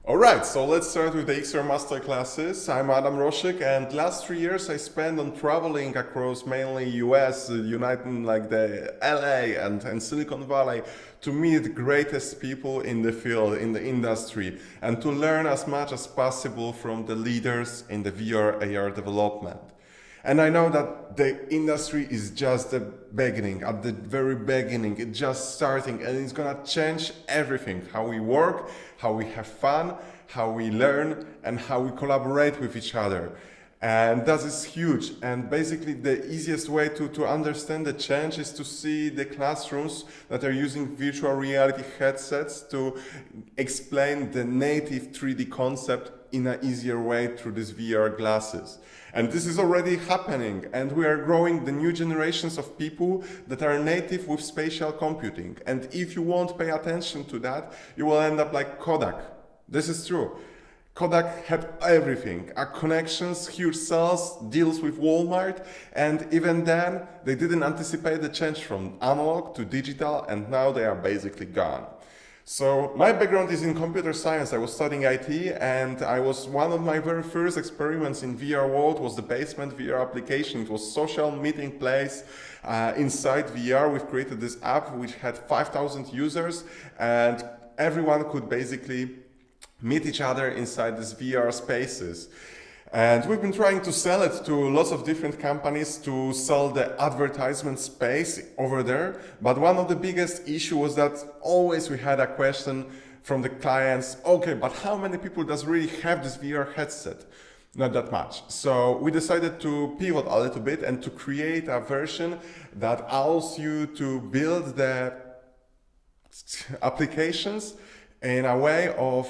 Alright, so let's start with the XR Masterclasses. I'm Adam Roszek, and last 3 years I spent on traveling across mainly US, United, like the LA and Silicon Valley, to meet the greatest people in the field, in the industry, and to learn as much as possible from the leaders in the VR AR development. And I know that the industry is just the beginning, at the very beginning, it's just starting, and it's gonna change everything, how we work, how we have fun, how we learn, and how we collaborate with each other. And that is huge. And basically the easiest way to understand the change is to see the classrooms that are using virtual reality headsets to explain the native 3D concept in an easier way through these VR glasses. And this is already happening, and we are growing the new generations of people that are native with spatial computing. And if you won't pay attention to that, you will end up like Kodak. This is true. Kodak had everything, connections, huge sales, deals with Walmart, and even then they didn't anticipate the change from analog to digital, and now they are basically gone. So my background is in computer science. I was studying IT, and one of my very first experiments in VR world was the Basement VR application. It was social meeting place inside VR. We've created this app which had 5,000 users, and everyone could basically meet each other inside these VR spaces. And we've been trying to sell it to lots of different companies to sell the advertisement space over there. But one of the biggest issues was that always we had a question from the clients, okay, but how many people does really have this VR headset? Not that much. So we decided to pivot a little bit and to create a version that allows you to build the applications in a way of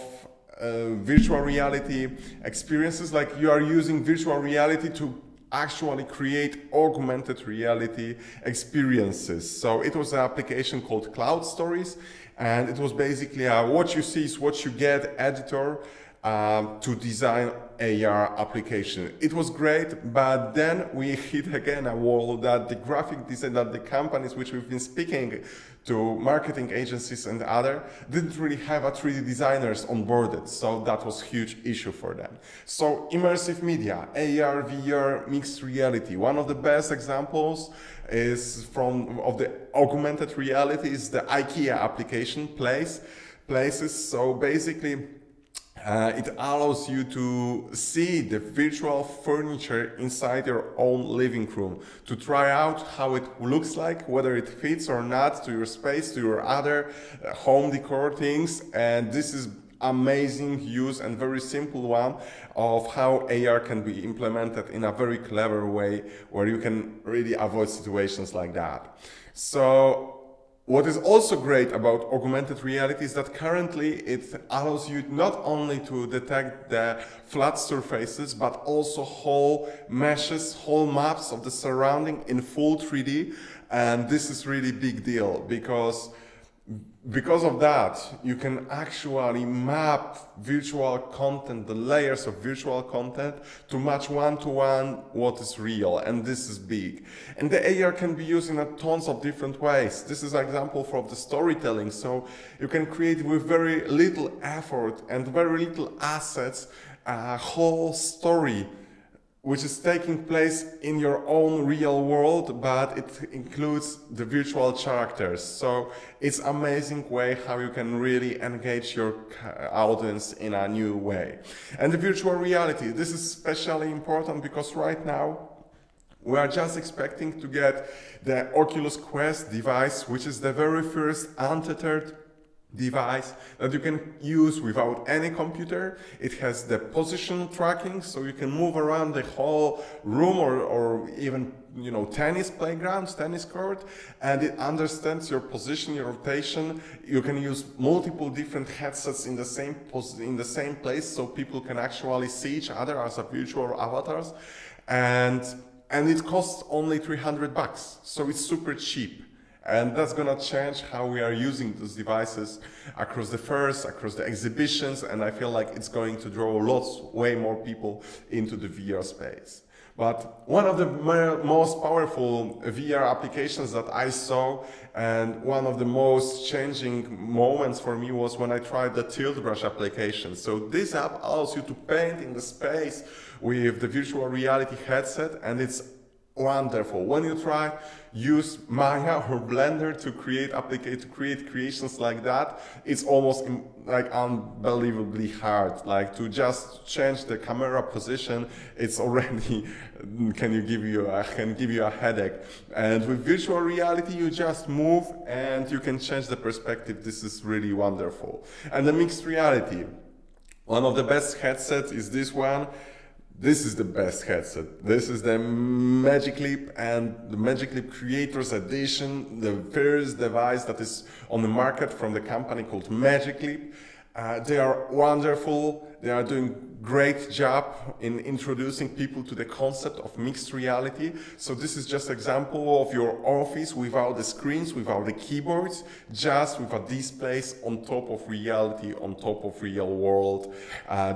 virtual reality experiences, like you are using virtual reality to actually create augmented reality experiences. So it was an application called Cloud Stories, and it was basically a what you see is what you get editor to design AR application. It was great, but then we hit again a wall that the graphic design, that the companies which we've been speaking to, marketing agencies and other, didn't really have a 3D designers onboarded. So that was a huge issue for them. So immersive media, AR, VR, mixed reality. One of the best examples is of the augmented reality is the IKEA application places. So basically, it allows you to see the virtual furniture inside your own living room, to try out how it looks like, whether it fits or not to your space, to your other home decor things. And this is amazing use and very simple one of how AR can be implemented in a very clever way where you can really avoid situations like that. So what is also great about augmented reality is that currently it allows you not only to detect the flat surfaces, but also whole meshes, whole maps of the surrounding in full 3D. And this is really big deal because of that, you can actually map virtual content, the layers of virtual content, to match one-to-one what is real, and this is big. And the AR can be used in tons of different ways. This is an example from the storytelling, so you can create with very little effort and very little assets a whole story which is taking place in your own real world, but it includes the virtual characters. So it's amazing way how you can really engage your audience in a new way. And the virtual reality, this is especially important because right now we are just expecting to get the Oculus Quest device, which is the very first untethered device that you can use without any computer. It has the position tracking, so you can move around the whole room or even tennis playgrounds, tennis court, and it understands your position, your rotation. You can use multiple different headsets in the same place, so people can actually see each other as a virtual avatars, and it costs only $300, so it's super cheap. And that's gonna change how we are using those devices across the fairs, across the exhibitions, and I feel like it's going to draw way more people into the VR space. But one of the most powerful VR applications that I saw, and one of the most changing moments for me, was when I tried the Tilt Brush application. So this app allows you to paint in the space with the virtual reality headset, and it's wonderful. When you try use Maya or Blender to create creations like that, it's almost like unbelievably hard. Like to just change the camera position, it's already can give you a headache. And with virtual reality, you just move and you can change the perspective. This is really wonderful. And the mixed reality, one of the best headsets is this one. This is the best headset. This is the Magic Leap and the Magic Leap Creators Edition, the first device that is on the market from the company called Magic Leap. They are wonderful. They are doing great job in introducing people to the concept of mixed reality. So this is just example of your office without the screens, without the keyboards, just with a displays on top of reality, on top of real world.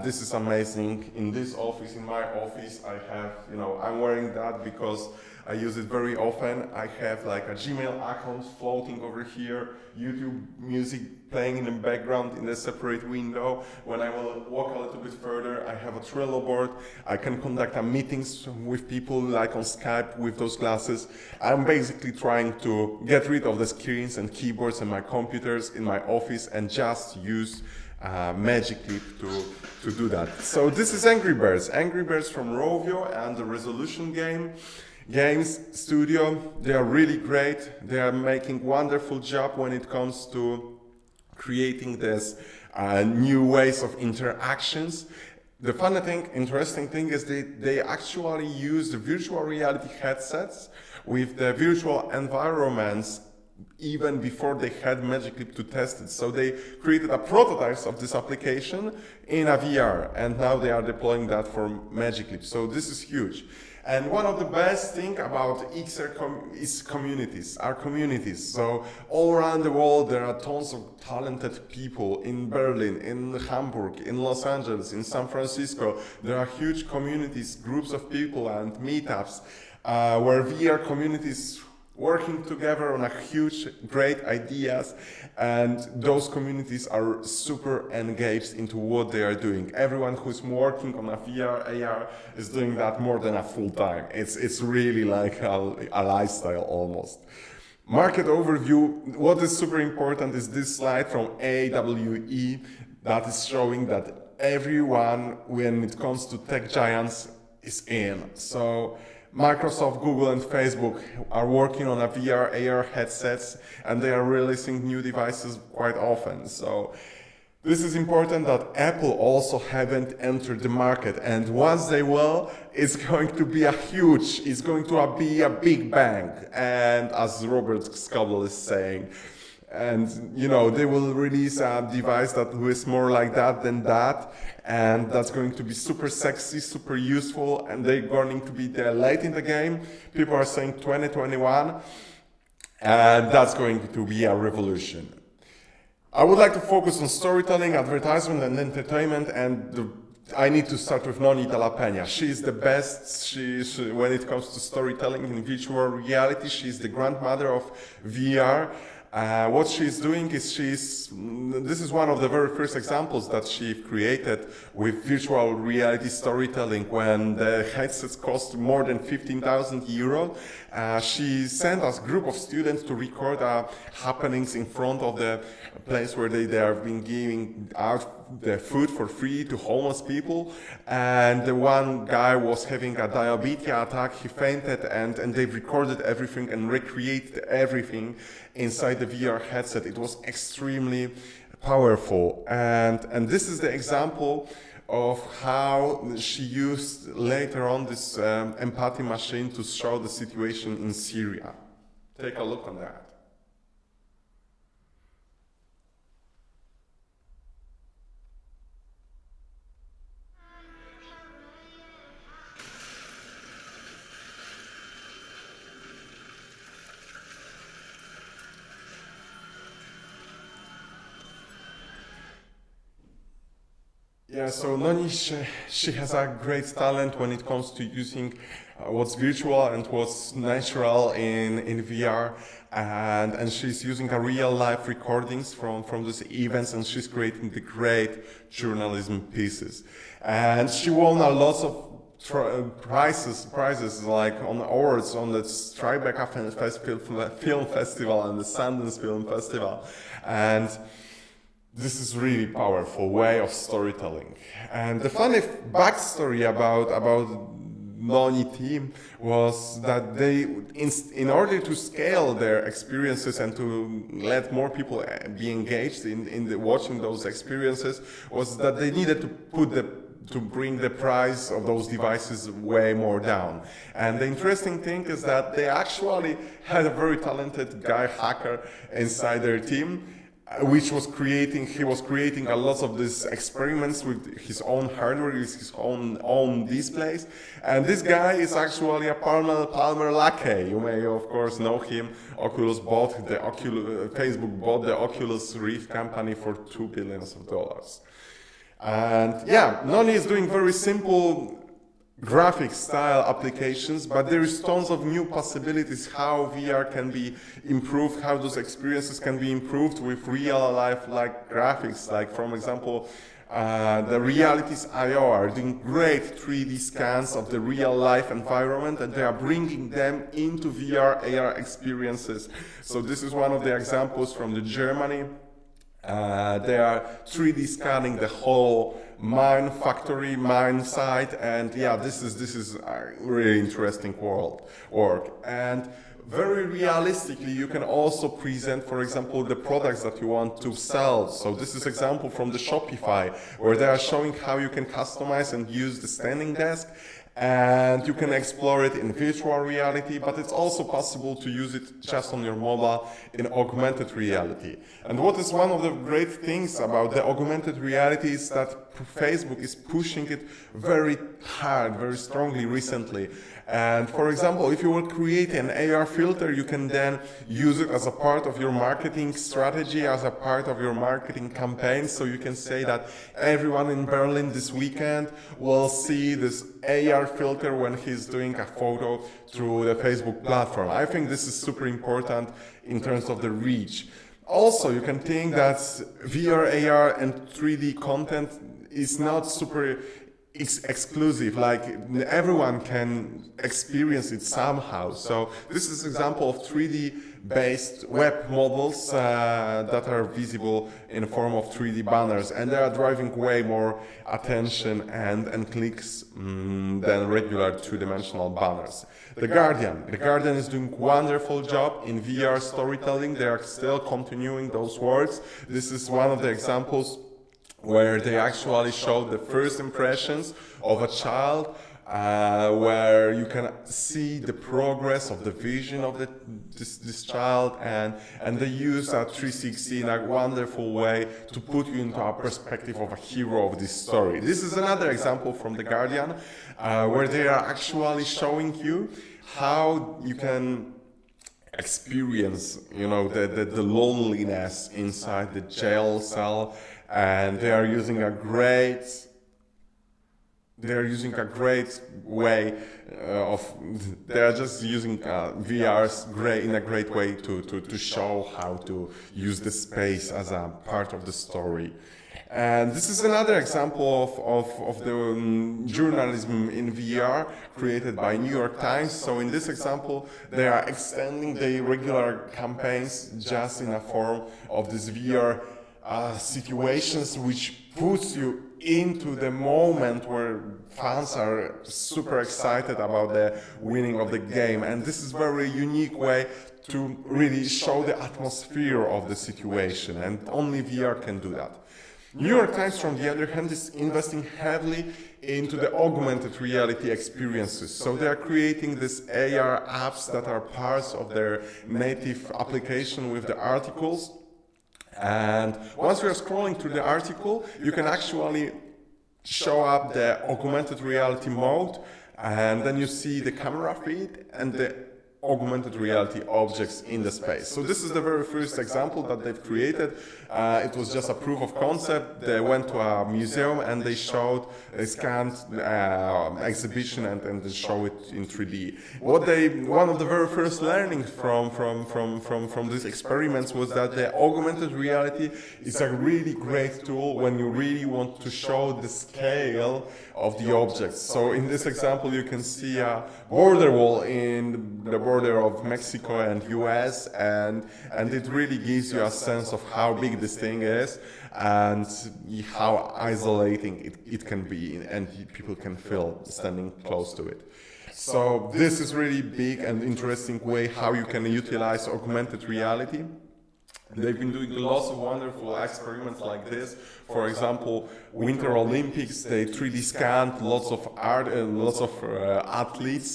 This is amazing. In this office, in my office, I have, I'm wearing that because I use it very often. I have like a Gmail account floating over here, YouTube music playing in the background in a separate window. When I will walk a little bit further, I have a Trello board. I can conduct meetings with people like on Skype with those glasses. I'm basically trying to get rid of the screens and keyboards and my computers in my office and just use Magic Leap to do that. So this is Angry Birds from Rovio and the Resolution Games Studio. They are really great. They are making wonderful job when it comes to creating this new ways of interactions. The funny thing, interesting thing is they actually use the virtual reality headsets with the virtual environments even before they had Magic Leap to test it. So they created a prototype of this application in a VR, and now they are deploying that for Magic Leap. So this is huge. And one of the best things about XR is communities, our communities. So all around the world, there are tons of talented people in Berlin, in Hamburg, in Los Angeles, in San Francisco. There are huge communities, groups of people and meetups where VR communities working together on a huge, great ideas, and those communities are super engaged into what they are doing. Everyone who's working on a VR, AR is doing that more than a full time. It's really like a lifestyle almost. Market overview. What is super important is this slide from AWE that is showing that everyone, when it comes to tech giants, is in. So Microsoft, Google, and Facebook are working on a VR, AR headsets, and they are releasing new devices quite often. So this is important that Apple also haven't entered the market, and once they will, it's going to be it's going to be a big bang. And as Robert Scoble is saying, and they will release a device that is more like that than that, and that's going to be super sexy, super useful, and they're going to be there late in the game. People are saying 2021, and that's going to be a revolution. I would like to focus on storytelling, advertisement, and entertainment, and I need to start with Noni de la Peña. She's the best. When it comes to storytelling in virtual reality, she's the grandmother of VR. What she's doing is this is one of the very first examples that she created with virtual reality storytelling when the headsets cost more than 15,000 euros. She sent us a group of students to record happenings in front of the place where they have been giving out the food for free to homeless people. And the one guy was having a diabetes attack, he fainted, and they recorded everything and recreated everything inside the VR headset. It was extremely powerful. And this is the example of how she used later on this empathy machine to show the situation in Syria. Take a look on that. Yeah, so Noni, she has a great talent when it comes to using what's virtual and what's natural in VR, and she's using a real life recordings from these events, and she's creating the great journalism pieces. And she won a lot of prizes like on awards on the Tribeca Film Festival and the Sundance Film Festival, and this is really powerful way of storytelling. And the funny backstory about Noni team was that they, in order to scale their experiences and to let more people be engaged in watching those experiences, was that they needed to bring the price of those devices way more down. And the interesting thing is that they actually had a very talented guy hacker inside their team, which was he was creating a lot of these experiments with his own hardware, with his own displays. And this guy is actually a Palmer Luckey. You may of course know him. Facebook bought the Oculus Rift company for $2 billion. And yeah, Noni is doing very simple graphic style applications, but there is tons of new possibilities how VR can be improved, how those experiences can be improved with real life like graphics. Like for example, the Realities.io are doing great 3D scans of the real life environment, and they are bringing them into VR AR experiences. So this is one of the examples from the Germany. They are 3D scanning the whole mine factory, mine site, and yeah, this is a really interesting work. And very realistically, you can also present, for example, the products that you want to sell. So this is example from the Shopify, where they are showing how you can customize and use the standing desk. And you can explore it in virtual reality, but it's also possible to use it just on your mobile in augmented reality. And what is one of the great things about the augmented reality is that Facebook is pushing it very hard, very strongly recently. And for example, if you will create an AR filter, you can then use it as a part of your marketing strategy, as a part of your marketing campaign. So you can say that everyone in Berlin this weekend will see this AR filter when he's doing a photo through the Facebook platform. I think this is super important in terms of the reach. Also, you can think that VR, AR, and 3D content is not super exclusive, like everyone can experience it somehow. So this is an example of 3D based web models that are visible in the form of 3D banners, and they are driving way more attention and clicks than regular two-dimensional banners. The Guardian is doing wonderful job in VR storytelling. They are still continuing those works. This is one of the examples where they actually show the first impressions of a child, where you can see the progress of the vision of this child, and they use a 360 in a wonderful way to put you into a perspective of a hero of this story. This is another example from The Guardian, where they are actually showing you how you can experience, the loneliness inside the jail cell. And they are using a great way they are just using VR in a great way to show how to use the space as a part of the story. And this is another example of the journalism in VR created by New York Times. So in this example, they are extending the regular campaigns just in a form of this VR situations, which puts you into the moment where fans are super excited about the winning of the game. And this is a very unique way to really show the atmosphere of the situation, and only VR can do that. New York Times, from the other hand, is investing heavily into the augmented reality experiences. So they are creating these AR apps that are parts of their native application with the articles. And once we are scrolling through the article, you can actually show up the augmented reality mode, and then you see the camera feed and the augmented reality objects in the space. So this is the very first example that they've created. It was just a proof of concept. They went to a museum and they showed a scanned exhibition and they show it in 3D. One of the very first learnings from these experiments was that the augmented reality is a really great tool when you really want to show the scale of the objects. So in this example, you can see a border wall in the border of Mexico and US, and it really gives you a sense of how big this thing is and how isolating it can be, and people can feel standing close to it. So this is really big and interesting way how you can utilize augmented reality. They've been doing lots of wonderful experiments like this. For example, Winter Olympics, they 3D scanned lots of athletes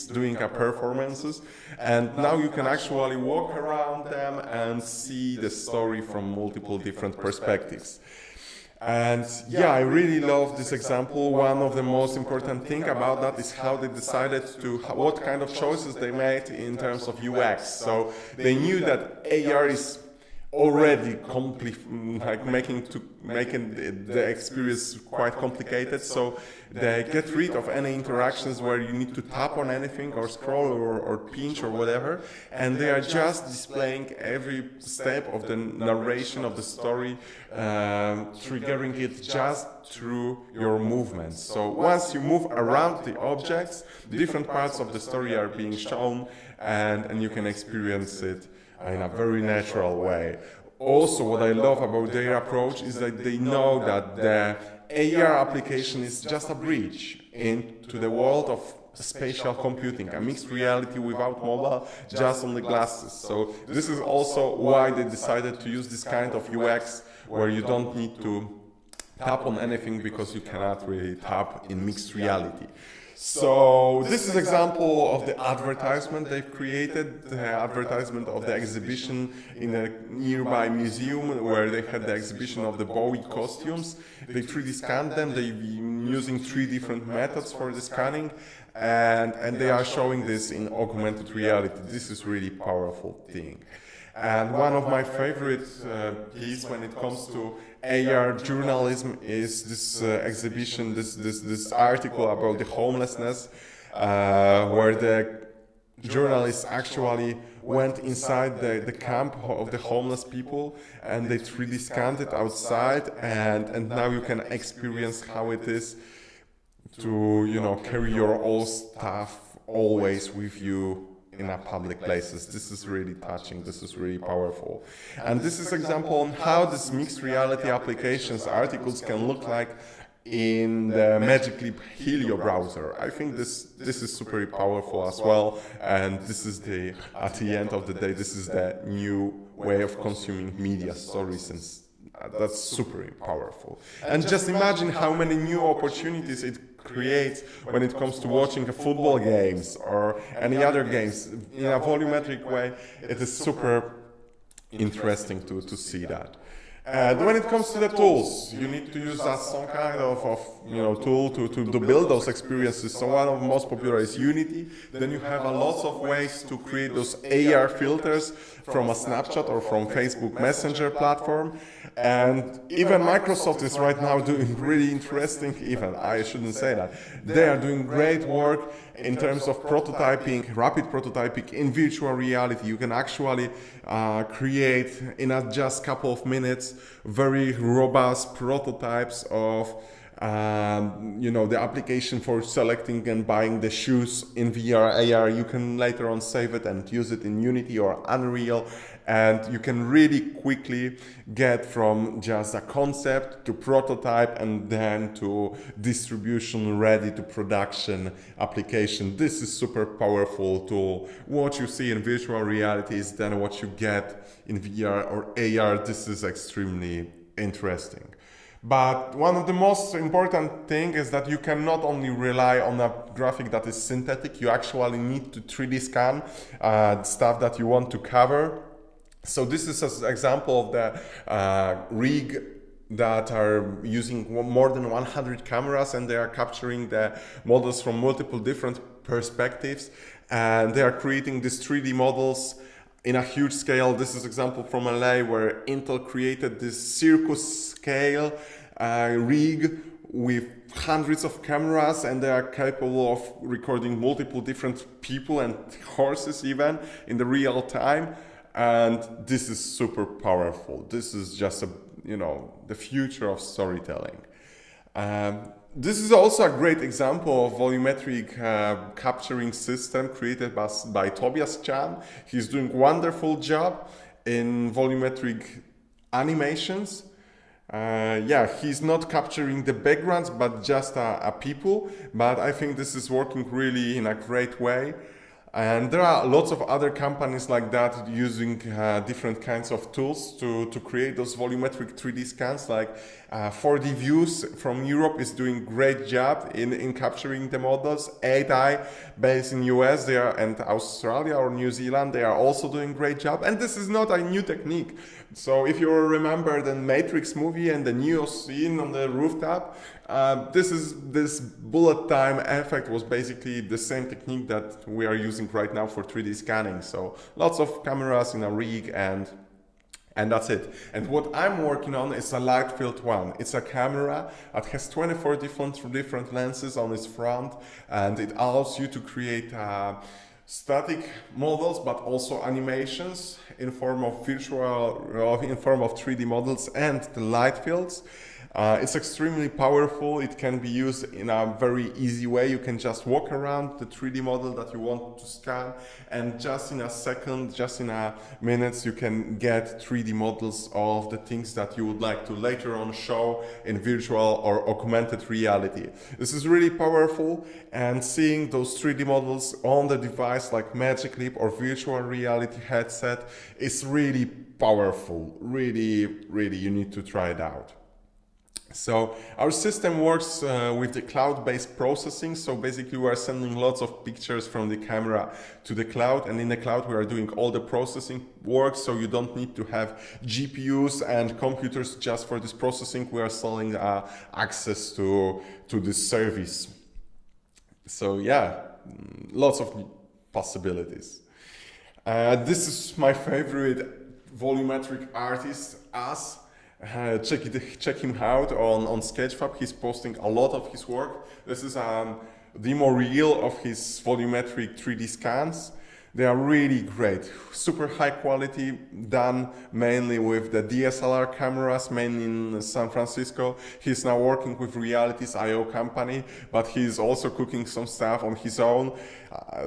doing performances, and now you can actually walk around them and see the story from multiple different perspectives. And yeah, I really love this example. One of the most important thing about that is how they decided what kind of choices they made in terms of UX. So they knew that AR is already making the experience quite complicated, so they get rid of any interactions where you need to tap on anything or scroll or pinch or whatever, and they are just displaying every step of the narration of the story, triggering it just through your movements. So once you move around the objects, different parts of the story are being shown, and you can experience it in a very natural way. Also, what I love about their approach is that they know that the AR application is just a bridge into the world of spatial computing, a mixed reality without mobile, just on the glasses. So this is also why they decided to use this kind of UX where you don't need to tap on anything because you cannot really tap in mixed reality. So this is example of the advertisement they've created, the advertisement of the exhibition in a nearby museum where they had the exhibition of the Bowie costumes. They 3D scanned them, they've been using 3 different methods for the scanning, and they are showing this in augmented reality. This is really powerful thing. And one of my favorite pieces when it comes to AR journalism is this exhibition, this article about the homelessness, where the journalists actually went inside the camp of the homeless people, and they 3D scanned it outside, and now you can experience how it is to carry your own stuff always with you in a public places. This is really touching, this is really powerful. And this is example on how this mixed reality applications articles can look like in the Magic Leap Helio browser. I think this is super powerful as well, and this is at the end of the day, this is the new way of consuming media stories, and that's super powerful. And just imagine how many new opportunities it creates when it comes to watching football games or any other games in a volumetric way. It is super interesting to see that. When it comes to the tools, you need to use some kind of tool to build those experiences. So one of the most popular is Unity. Then you have a lot of ways to create those AR filters from a Snapchat or from Facebook Messenger platform. And even Microsoft is right now doing really interesting, I shouldn't say that. They are doing great work in terms of prototyping, rapid prototyping in virtual reality. You can actually create in just a couple of minutes very robust prototypes of the application for selecting and buying the shoes in VR, AR. You can later on save it and use it in Unity or Unreal, and you can really quickly get from just a concept to prototype and then to distribution ready to production application. This is super powerful tool. What you see in virtual reality is then what you get in VR or AR. This is extremely interesting. But one of the most important things is that you can not only rely on a graphic that is synthetic, you actually need to 3D scan stuff that you want to cover. So this is an example of the rig that are using more than 100 cameras, and they are capturing the models from multiple different perspectives. and they are creating these 3D models in a huge scale. This is an example from LA where Intel created this circus scale rig with hundreds of cameras, and they are capable of recording multiple different people and horses even in the real time. And this is super powerful. This is just the future of storytelling. This is also a great example of volumetric capturing system created by Tobias Chan. He's doing a wonderful job in volumetric animations. He's not capturing the backgrounds, but just a people. But I think this is working really in a great way. And there are lots of other companies like that using different kinds of tools to create those volumetric 3D scans. Like 4D Views from Europe is doing great job in capturing the models. 8i based in US and Australia or New Zealand, they are also doing great job. And this is not a new technique. So if you remember the Matrix movie and the Neo scene on the rooftop, this bullet time effect was basically the same technique that we are using right now for 3D scanning. So lots of cameras in a rig, and that's it. And what I'm working on is a LightField 1. It's a camera that has 24 different lenses on its front, and it allows you to create static models, but also animations in form of 3D models and the light fields. It's extremely powerful. It can be used in a very easy way. You can just walk around the 3D model that you want to scan, and just in a second, just in a minutes, you can get 3D models of the things that you would like to later on show in virtual or augmented reality. This is really powerful, and seeing those 3D models on the device like Magic Leap or virtual reality headset is really powerful. Really, really, you need to try it out. So our system works with the cloud-based processing. So basically we are sending lots of pictures from the camera to the cloud, and in the cloud we are doing all the processing work. So you don't need to have GPUs and computers just for this processing. We are selling access to this service. So yeah, lots of possibilities. This is my favorite volumetric artist, As. Check him out on Sketchfab. He's posting a lot of his work. This is a demo reel of his volumetric 3D scans. They are really great, super high quality, done mainly with the DSLR cameras, mainly in San Francisco. He's now working with Realities.io company, but he's also cooking some stuff on his own.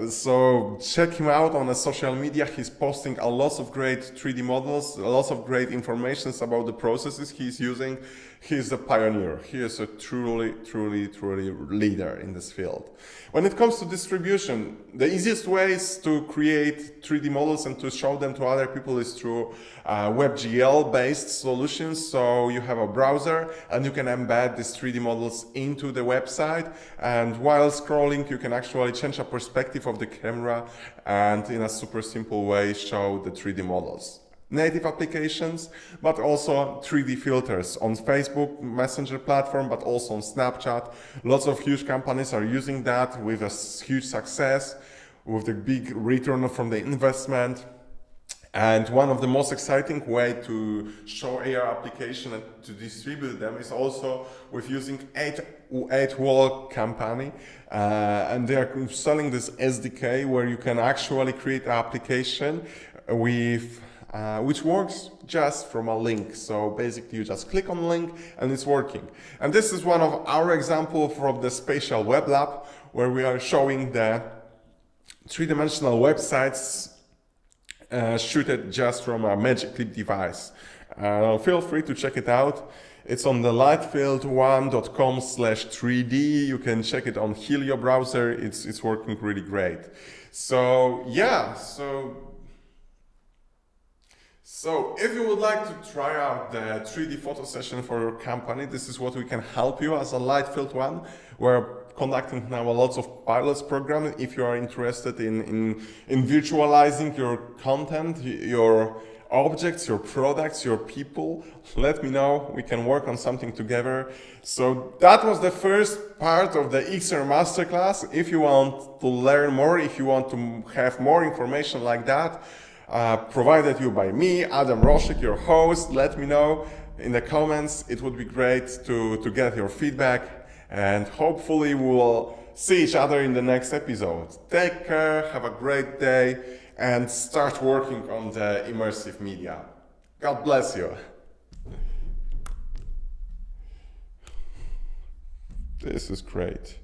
So check him out on the social media. He's posting a lot of great 3D models, lots of great information about the processes he's using. He's a pioneer. He is a truly leader in this field. When it comes to distribution, the easiest ways to create 3D models and to show them to other people is through WebGL-based solutions. So you have a browser and you can embed these 3D models into the website. And while scrolling, you can actually change a perspective of the camera and in a super simple way show the 3D models. Native applications, but also 3D filters on Facebook Messenger platform, but also on Snapchat. Lots of huge companies are using that with a huge success, with the big return from the investment. And one of the most exciting way to show AR application and to distribute them is also with using 8wall company. And they are selling this SDK where you can actually create an application with which works just from a link. So basically you just click on the link and it's working. And this is one of our examples from the Spatial Web Lab, where we are showing the three-dimensional websites shooted just from a Magic Leap device. Feel free to check it out. It's on the lightfield1.com/3D. You can check it on Helio browser. It's working really great. So yeah, so if you would like to try out the 3D photo session for your company, this is what we can help you as a LightField 1. We're conducting now a lot of pilots program. If you are interested in visualizing your content, your objects, your products, your people, let me know. We can work on something together. So that was the first part of the XR Masterclass. If you want to learn more, if you want to have more information like that, provided you by me, Adam Rosik, your host, let me know in the comments. It would be great to get your feedback, and hopefully we will see each other in the next episode. Take care, have a great day, and start working on the immersive media. God bless you. This is great.